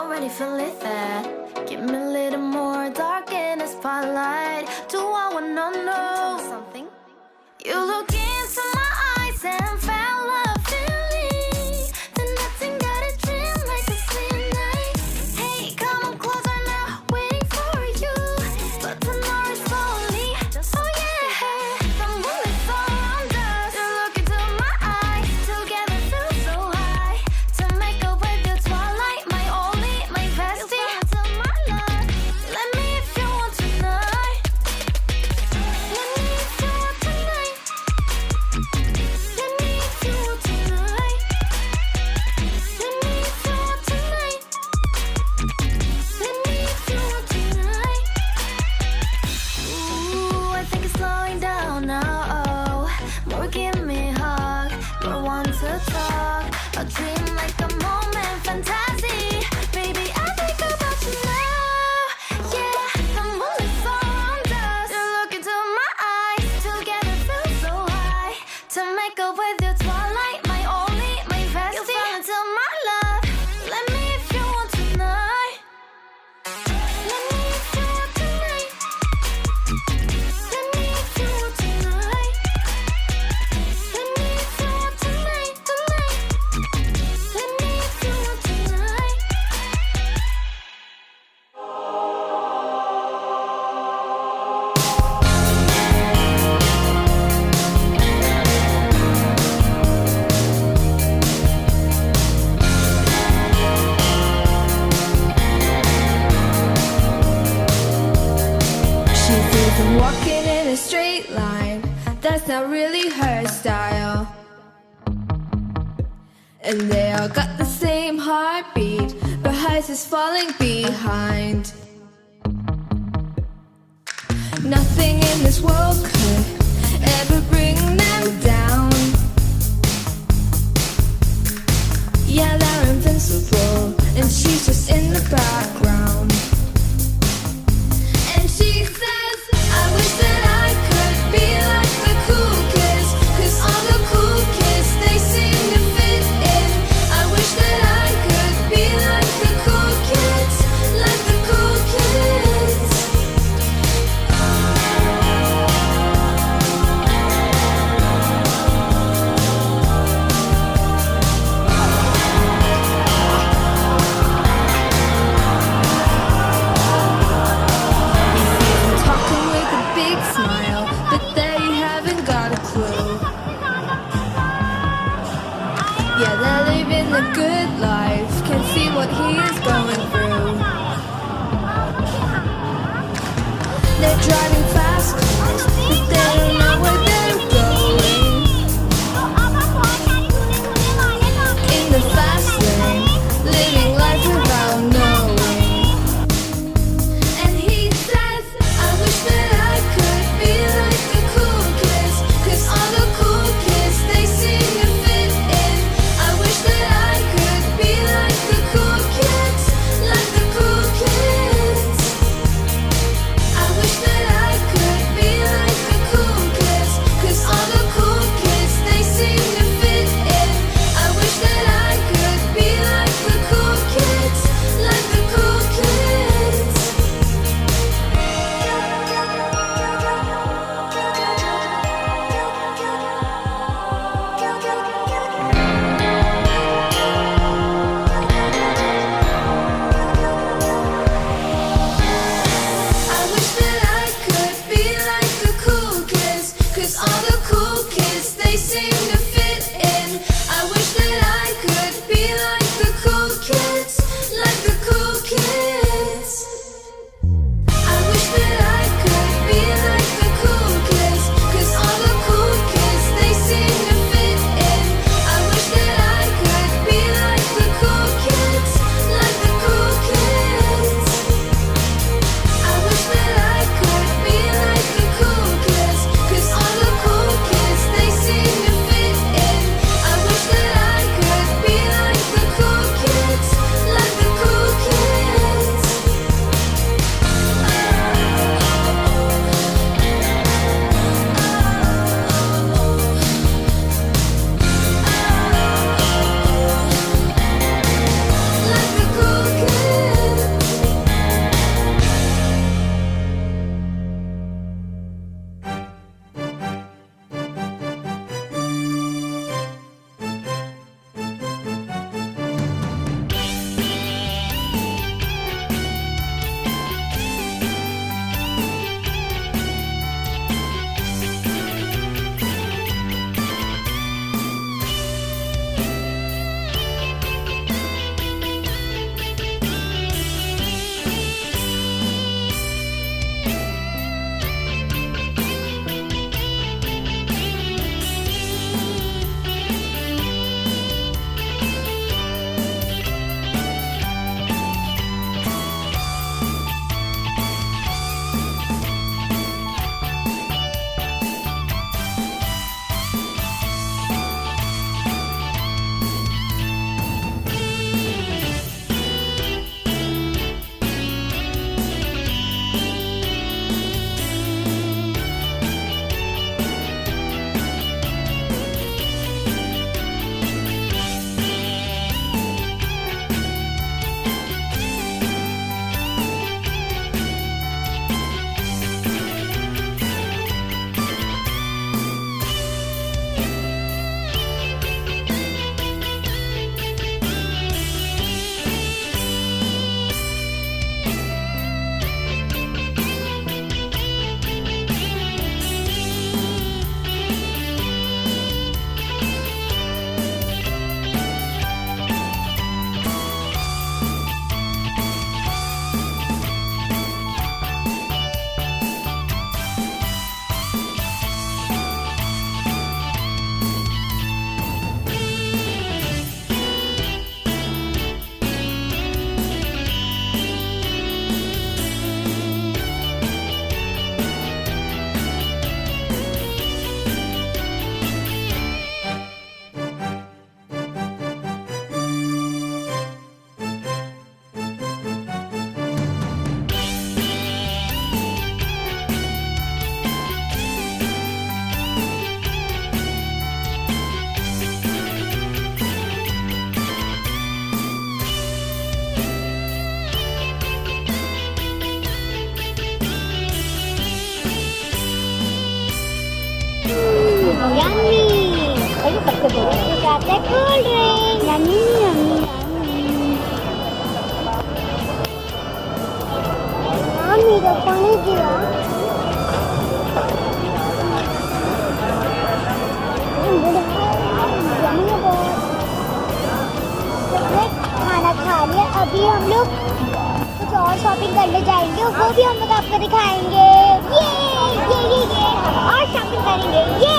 already feel it there. Give me a little more dark in the spotlight. Do I wanna know something? You look into my eyes and fell love feeling. Then nothing got a dream like a sweet night. Hey, come on closer now, waiting for you. But tomorrow's lonely. Oh yeah, the moon is around us. You look into my eyes, together feel so high. To make up with the twilight, my only, my bestie. You fall into my love. Let me if you want tonight. Let me if you want tonight. Let me if you want tonight. Let me if you want tonight. Let me if you want tonight. Ooh, I think it's slowing down now. More give me a hug, more want to talk. A dream like a moment, fantasy. Baby, I think about you now. Yeah, the moon is around us. You look into my eyes, together feel so high. To make up with your twilight, my only, my bestie. You fall into my love. Let me if you want tonight. Let me if you want tonight. Let me if you want tonight. Let me if you want tonight, tonight. Let me if you want tonight. She sees him walking in a straight line. That's not really her style. And they all got the same heartbeat, but hers is falling behind. Nothing in this world could ever bring them down. Yeah, they're invincible, and she's just in the background. And she says, I wish that I could be like the cool kids, 'cause all the cool kids, they seem to fit in. I wish that I could be like the cool kids, like the cool kids. He sees them talking with a big smile, but they haven't got a clue. Yeah, they're living the good life, can see what he is going through. They're driving fast cars, but they don't know where they're going. In the fast lane, living life without knowing. And he says, I wish that I could be like the cool kids, 'cause all the cool kids, they seem to fit in. I wish that I could be like the cool kids, like the cool kids. I wish that I yummy. और ये सबसे बड़ा है cold drink. Yummy yummy yummy. तो पानी दिया। खाना खा लिया, अभी हम लोग कुछ और शॉपिंग करने जाएंगे, वो भी हम लोग आपको दिखाएंगे। ये हम और शॉपिंग करेंगे। ये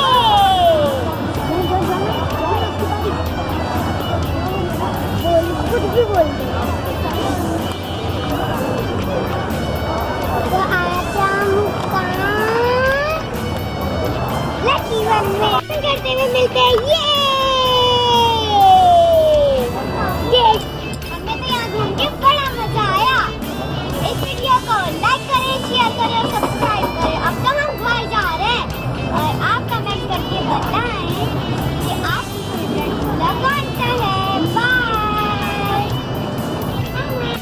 कुछ भी बोल दे। तो आज हम लकी वन में करते हुए मिलते हैं। ये